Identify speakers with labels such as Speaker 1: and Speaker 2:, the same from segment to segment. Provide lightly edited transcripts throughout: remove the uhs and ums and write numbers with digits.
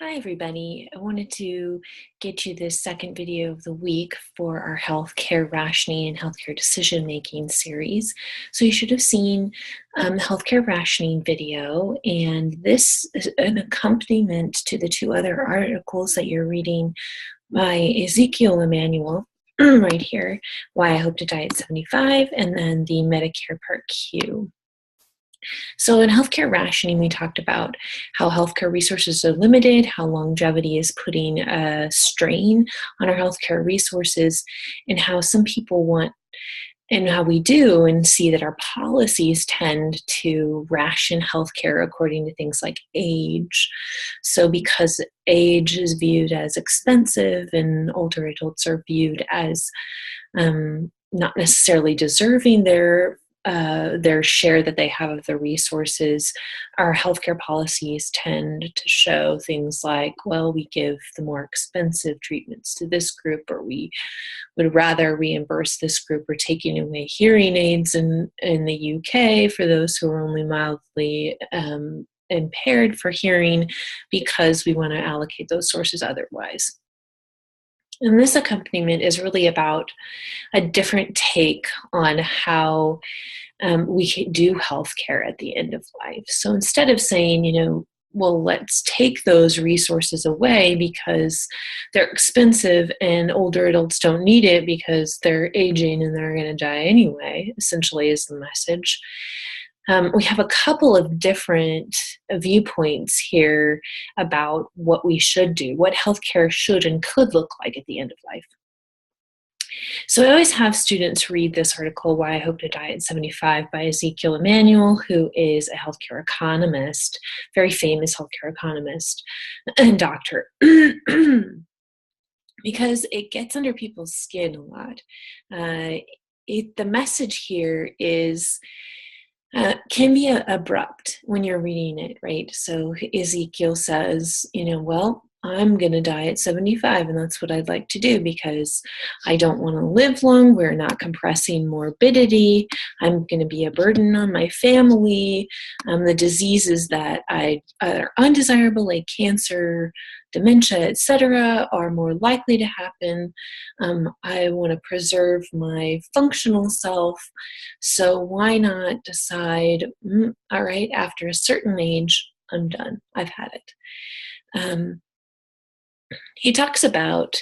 Speaker 1: Hi, everybody. I wanted to get you this second video of the week for our healthcare rationing and healthcare decision making series. So, you should have seen the healthcare rationing video, and this is an accompaniment to the two other articles that you're reading by Ezekiel Emanuel. Right here, Why I Hope to Die at 75, and then the Medicare Part Q. So, in healthcare rationing, we talked about how healthcare resources are limited, how longevity is putting a strain on our healthcare resources, and how some people want, and how we do, and see that our policies tend to ration healthcare according to things like age. So, because age is viewed as expensive and older adults are viewed as not necessarily deserving their share that they have of the resources, our healthcare policies tend to show things like, well, we give the more expensive treatments to this group, or we would rather reimburse this group, or taking away hearing aids in the UK for those who are only mildly impaired for hearing, because we want to allocate those sources otherwise. And this accompaniment is really about a different take on how we do healthcare at the end of life. So instead of saying, well, let's take those resources away because they're expensive and older adults don't need it because they're aging and they're going to die anyway, essentially is the message. We have a couple of different viewpoints here about what we should do, what healthcare should and could look like at the end of life. So I always have students read this article, Why I Hope to Die at 75, by Ezekiel Emanuel, who is a healthcare economist, very famous healthcare economist and doctor, because it gets under people's skin a lot. The message here is can be abrupt when you're reading it, right? So Ezekiel says, well, I'm going to die at 75, and that's what I'd like to do because I don't want to live long. We're not compressing morbidity. I'm going to be a burden on my family. The diseases that are undesirable, like cancer, dementia, etc., are more likely to happen. I want to preserve my functional self. So why not decide, all right, after a certain age, I'm done. I've had it. He talks about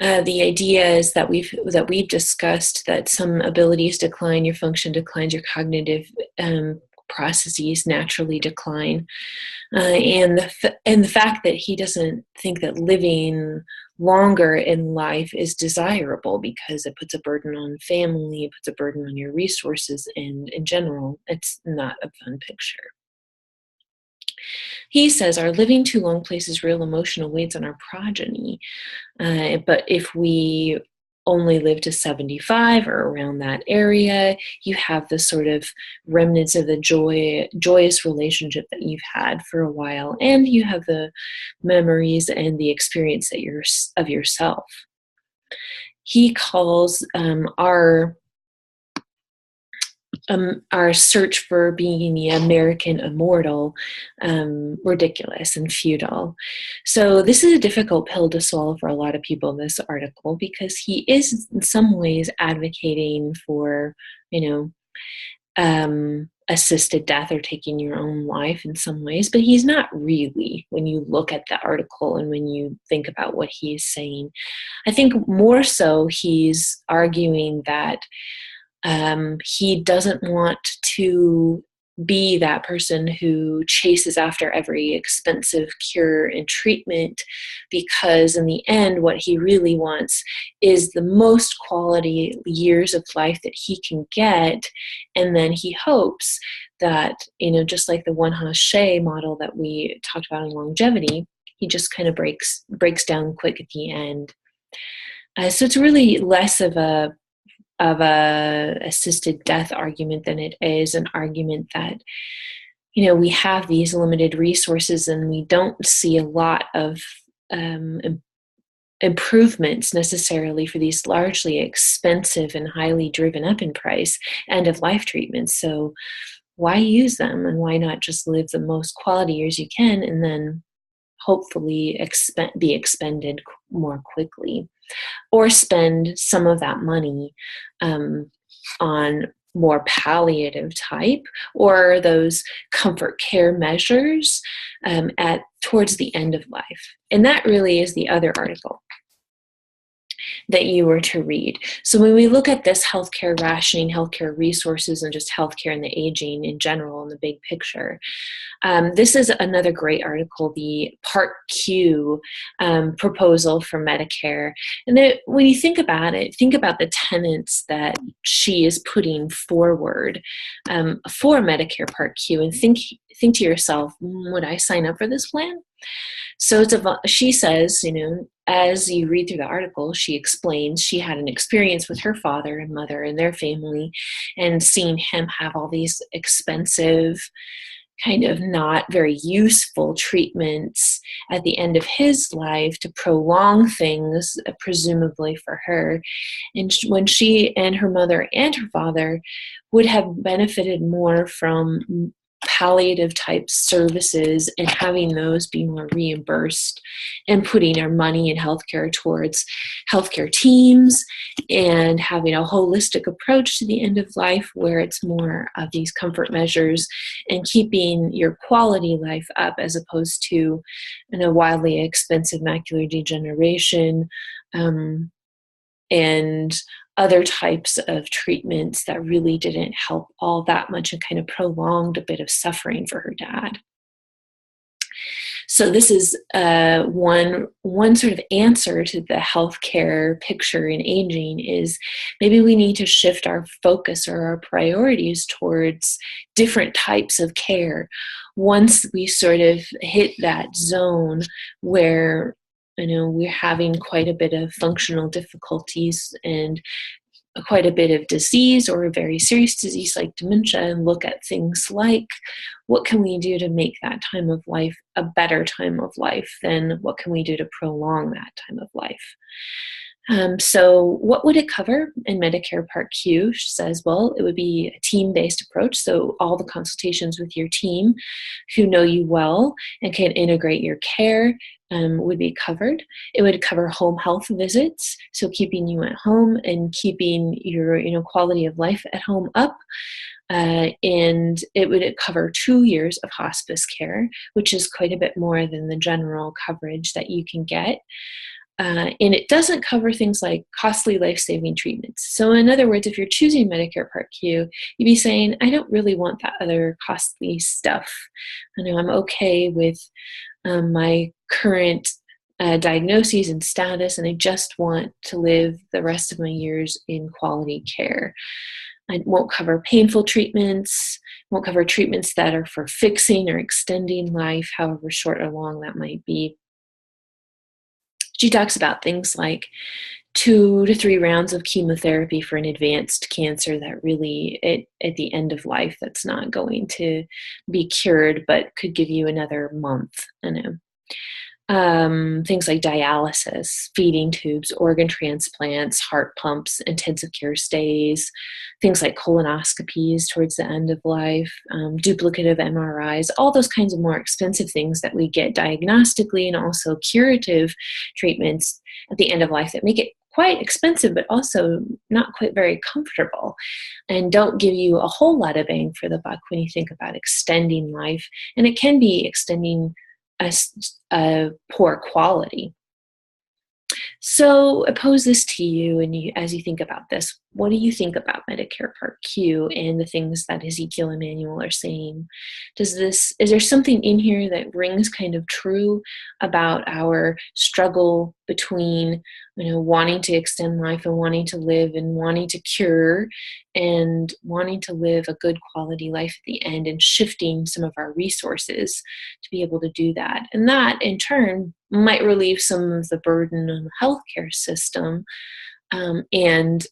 Speaker 1: the ideas that we've discussed, that some abilities decline, your function declines, your cognitive processes naturally decline, and the fact that he doesn't think that living longer in life is desirable because it puts a burden on family, it puts a burden on your resources, and in general, it's not a fun picture. He says our living too long places real emotional weights on our progeny. But if we only live to 75 or around that area, you have the sort of remnants of the joyous relationship that you've had for a while, and you have the memories and the experience of yourself. He calls our search for being the American immortal ridiculous and futile. So this is a difficult pill to swallow for a lot of people in this article, because he is in some ways advocating for, assisted death or taking your own life in some ways, but he's not really, when you look at the article and when you think about what he's saying. I think more so he's arguing that he doesn't want to be that person who chases after every expensive cure and treatment, because in the end, what he really wants is the most quality years of life that he can get. And then he hopes that, just like the One-Ha-She model that we talked about in longevity, he just kind of breaks down quick at the end. So it's really less of a assisted death argument than it is an argument that, we have these limited resources and we don't see a lot of improvements necessarily for these largely expensive and highly driven up in price end-of-life treatments. So why use them, and why not just live the most quality years you can and then hopefully be expended more quickly, or spend some of that money on more palliative type or those comfort care measures towards the end of life. And that really is the other article that you were to read. So when we look at this healthcare rationing, healthcare resources, and just healthcare and the aging in general in the big picture, this is another great article, the Part Q proposal for Medicare. And when you think about it, think about the tenets that she is putting forward for Medicare Part Q, and think to yourself, would I sign up for this plan? So she says, as you read through the article, she explains she had an experience with her father and mother and their family, and seeing him have all these expensive, kind of not very useful treatments at the end of his life to prolong things, presumably for her. And when she and her mother and her father would have benefited more from palliative type services and having those be more reimbursed, and putting our money in healthcare towards healthcare teams and having a holistic approach to the end of life where it's more of these comfort measures and keeping your quality life up, as opposed to wildly expensive macular degeneration and other types of treatments that really didn't help all that much and kind of prolonged a bit of suffering for her dad. So this is one sort of answer to the healthcare picture in aging, is maybe we need to shift our focus or our priorities towards different types of care. Once we sort of hit that zone where we're having quite a bit of functional difficulties and quite a bit of disease, or a very serious disease like dementia, and look at things like what can we do to make that time of life a better time of life, then what can we do to prolong that time of life. So what would it cover in Medicare Part Q? She says, well, it would be a team-based approach. So all the consultations with your team who know you well and can integrate your care would be covered. It would cover home health visits, so keeping you at home and keeping your quality of life at home up. And it would cover 2 years of hospice care, which is quite a bit more than the general coverage that you can get. And it doesn't cover things like costly life-saving treatments. So in other words, if you're choosing Medicare Part Q, you'd be saying, I don't really want that other costly stuff. I'm okay with my current diagnoses and status, and I just want to live the rest of my years in quality care. I won't cover painful treatments, won't cover treatments that are for fixing or extending life, however short or long that might be. She talks about things like 2 to 3 rounds of chemotherapy for an advanced cancer that really, at the end of life, that's not going to be cured, but could give you another month. Things like dialysis, feeding tubes, organ transplants, heart pumps, intensive care stays, things like colonoscopies towards the end of life, duplicative MRIs, all those kinds of more expensive things that we get diagnostically, and also curative treatments at the end of life that make it quite expensive, but also not quite very comfortable, and don't give you a whole lot of bang for the buck when you think about extending life. And it can be extending a poor quality. So I pose this to you, and as you think about this, what do you think about Medicare Part Q and the things that Ezekiel and Manuel are saying? Is there something in here that rings kind of true about our struggle between, wanting to extend life and wanting to live and wanting to cure and wanting to live a good quality life at the end, and shifting some of our resources to be able to do that? And that, in turn, might relieve some of the burden on the healthcare system and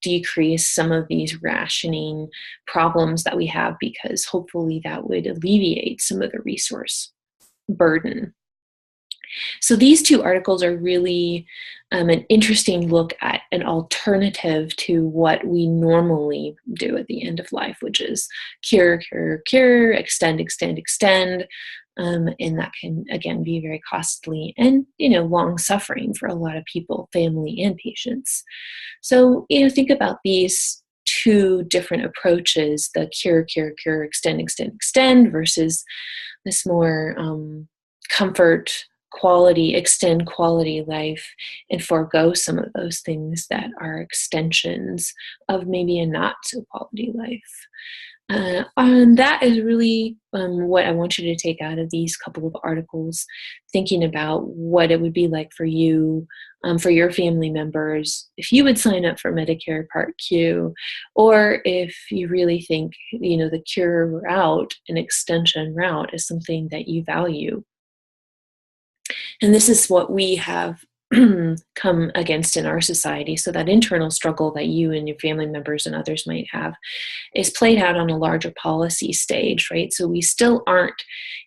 Speaker 1: decrease some of these rationing problems that we have, because hopefully that would alleviate some of the resource burden. So these 2 articles are really an interesting look at an alternative to what we normally do at the end of life, which is cure, cure, cure, extend, extend, extend, and that can, again, be very costly and, long suffering for a lot of people, family and patients. So, think about these two different approaches, the cure, cure, cure, extend, extend, extend, versus this more comfort, quality, extend quality life, and forego some of those things that are extensions of maybe a not so quality life. And that is really what I want you to take out of these couple of articles, thinking about what it would be like for you, for your family members, if you would sign up for Medicare Part Q, or if you really think, the cure route, an extension route, is something that you value. And this is what we have come against in our society. So that internal struggle that you and your family members and others might have is played out on a larger policy stage, right? So we still aren't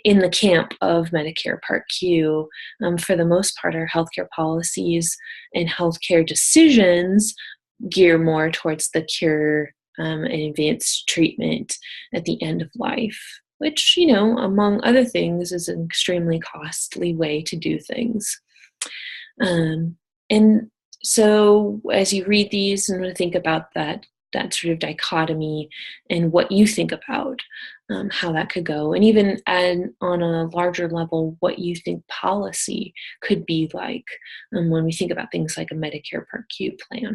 Speaker 1: in the camp of Medicare Part Q. For the most part, our healthcare policies and healthcare decisions gear more towards the cure and advanced treatment at the end of life, which, among other things, is an extremely costly way to do things. And so as you read these and think about that sort of dichotomy and what you think about how that could go, and even on a larger level, what you think policy could be like when we think about things like a Medicare Part Q plan.